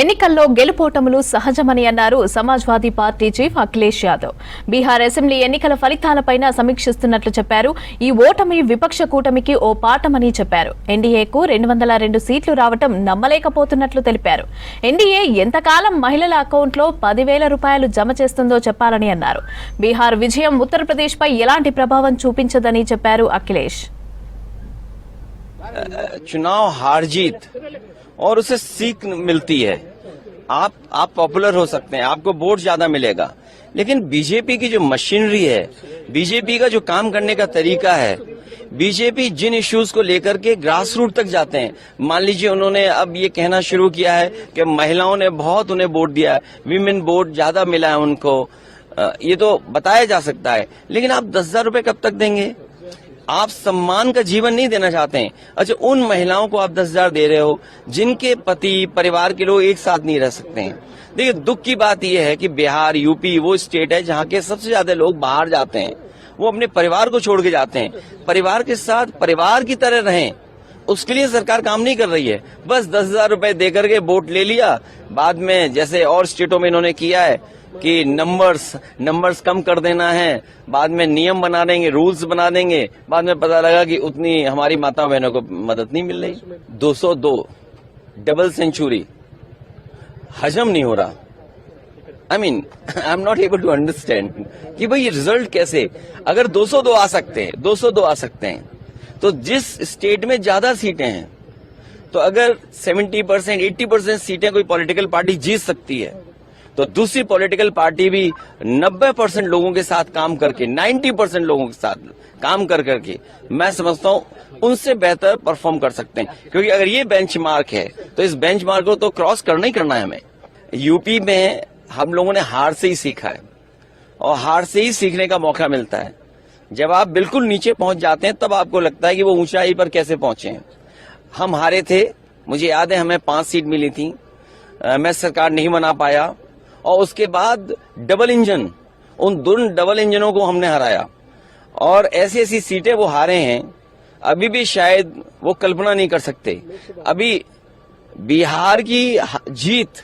ఎన్నికల్లో గెలుపోటములు సహజమని అన్నారు Samajwadi party chief Akhilesh Yadav. Bihar assembly ఎన్నికల ఫలితాలపైన సమీక్షిస్తున్నట్లు చెప్పారు. ఈ ఓటమి విపక్ష కూటమికి ఓ పాఠమని చెప్పారు. ఎన్డీఏకు 202 సీట్లు రావటం నమ్మలేకపోతున్నట్లు తెలిపారు. ఎన్డీఏ ఎంతకాలం మహిళల అకౌంట్లో 10,000 రూపాయలు జమ చేస్తుందో చెప్పాలని అన్నారు. బీహార్ విజయం ఉత్తరప్రదేశ్ పై ఎలాంటి ప్రభావం చూపించదని చెప్పారు అఖిలేష్. चुनाव हार जीत और उसे सीख मिलती है। आप पॉपुलर हो सकते हैं, आपको वोट ज्यादा मिलेगा, लेकिन बीजेपी की जो मशीनरी है, बीजेपी का जो काम करने का तरीका है, बीजेपी जिन इश्यूज को लेकर के ग्रास रूट तक जाते हैं, मान लीजिए उन्होंने अब ये कहना शुरू किया है कि महिलाओं ने बहुत उन्हें वोट दिया है, विमेन वोट ज्यादा मिला है उनको, ये तो बताया जा सकता है, लेकिन आप 10,000 रुपए कब तक देंगे? आप सम्मान का जीवन नहीं देना चाहते हैं। अच्छा, उन महिलाओं को आप 10,000 दे रहे हो जिनके पति परिवार के लोग एक साथ नहीं रह सकते हैं। देखिए, दुख की बात यह है कि बिहार यूपी वो स्टेट है जहां के सबसे ज्यादा लोग बाहर जाते हैं, वो अपने परिवार को छोड़ के जाते हैं। परिवार के साथ परिवार की तरह रहें, उसके लिए सरकार काम नहीं कर रही है। बस 10,000 रुपए देकर के वोट ले लिया, बाद में जैसे और स्टेटों में इन्होंने किया है कि नंबर्स कम कर देना है, बाद में नियम बना देंगे, रूल्स बना देंगे, बाद में पता लगा कि उतनी हमारी माता बहनों को मदद नहीं मिल रही। 202 डबल सेंचुरी हजम नहीं हो रहा। I am not able to understand कि भाई ये रिजल्ट कैसे, अगर 202 आ सकते हैं तो जिस स्टेट में ज्यादा सीटें हैं, तो अगर 70% 80% सीटें कोई पॉलिटिकल पार्टी जीत सकती है, तो दूसरी पॉलिटिकल पार्टी भी 90% लोगों के साथ काम करके 90% लोगों के साथ काम कर करके मैं समझता हूं उनसे बेहतर परफॉर्म कर सकते हैं। क्योंकि अगर ये बेंचमार्क है तो इस बेंचमार्क को तो क्रॉस करना ही करना है हमें। यूपी में हम लोगों ने हार से ही सीखा है और हार से ही सीखने का मौका मिलता है। जब आप बिल्कुल नीचे पहुंच जाते हैं तब आपको लगता है कि वो ऊंचाई पर कैसे पहुंचे हैं। हम हारे थे, मुझे याद है हमें 5 सीट मिली थी, मैं सरकार नहीं बना पाया, और उसके बाद डबल इंजन, उन दोनों डबल इंजनों को हमने हराया और ऐसी ऐसी सीटें वो हारे हैं, अभी भी शायद वो कल्पना नहीं कर सकते। अभी बिहार की जीत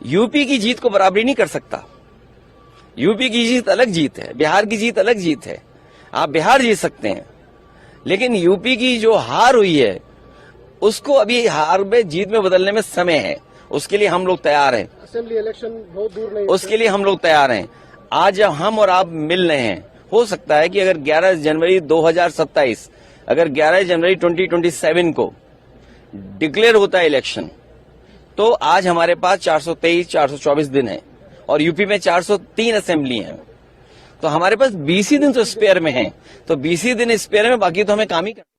यूपी की जीत को बराबरी नहीं कर सकता। यूपी की जीत अलग जीत है, बिहार की जीत अलग जीत है। आप बिहार जीत सकते हैं, लेकिन यूपी की जो हार हुई है उसको अभी हार में जीत में बदलने में समय है। उसके लिए हम लोग तैयार हैं। असेंबली इलेक्शन बहुत दूर नहीं, उसके लिए हम लोग तैयार हैं। आज जब हम और आप मिल रहे हैं, हो सकता है कि अगर 11 जनवरी 2027, अगर 11 जनवरी 2027 को डिक्लेयर होता है इलेक्शन, तो आज हमारे पास 423-424 दिन है और यूपी में 403 असेंबली है, तो हमारे पास 20 ही दिन तो स्पेयर में है। तो 20 ही दिन स्पेयर में, बाकी तो हमें काम ही करना।